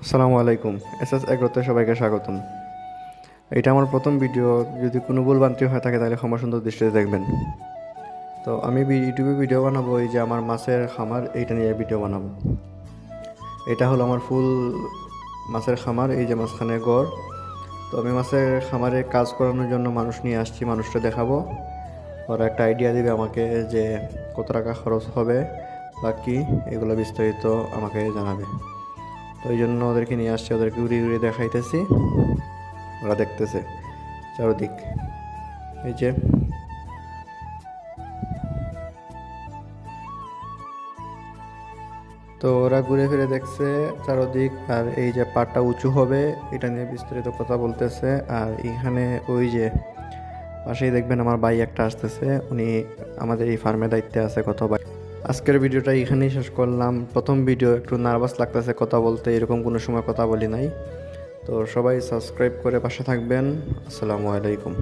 আসসালামু আলাইকুম। এসএস এগ্রোতে সবাইকে স্বাগতম। এটা আমার প্রথম ভিডিও। যদি কোনো ভুলভ্রান্তি হয়ে থাকে তাহলে ক্ষমা সুন্দর দৃষ্টিতে দেখবেন। তো আমি ইউটিউবে ভিডিও বানাবো, এই যে আমার মাছের খামার, এইটা নিয়ে ভিডিও বানাবো। এটা হলো আমার ফুল মাছের খামার, এই যে মাঝখানে ঘর। তো আমি মাছের খামারে কাজ করানোর জন্য মানুষ নিয়ে আসছি, মানুষটা দেখাবো। ওরা একটা আইডিয়া দিবে আমাকে যে কত টাকা খরচ হবে বা কী, এগুলো বিস্তারিত আমাকে জানাবে। তো এই জন্য ওদেরকে নিয়ে আসছি, ওদেরকে উড়িয়ে উড়িয়ে দেখাইতেছি, ওরা দেখতেছে চারদিক। এই যে তো ওরা ঘুরে ফিরে দেখছে চারদিক, আর এই যে পাটটা উঁচু হবে এটা নিয়ে বিস্তারিত কথা বলতেছে। আর এখানে ওই যে পাশেই দেখবেন আমার ভাই একটা আসতেছে, উনি আমাদের এই ফার্মে দায়িত্বে আছে। কথা ভাই, আজকের ভিডিওটা এখানেই শেষ করলাম। প্রথম ভিডিও, একটু নার্ভাস লাগতেছে কথা বলতে, এরকম কোনো সময় কথা বলি নাই। তো সবাই সাবস্ক্রাইব করে পাশে থাকবেন। আসসালামু আলাইকুম।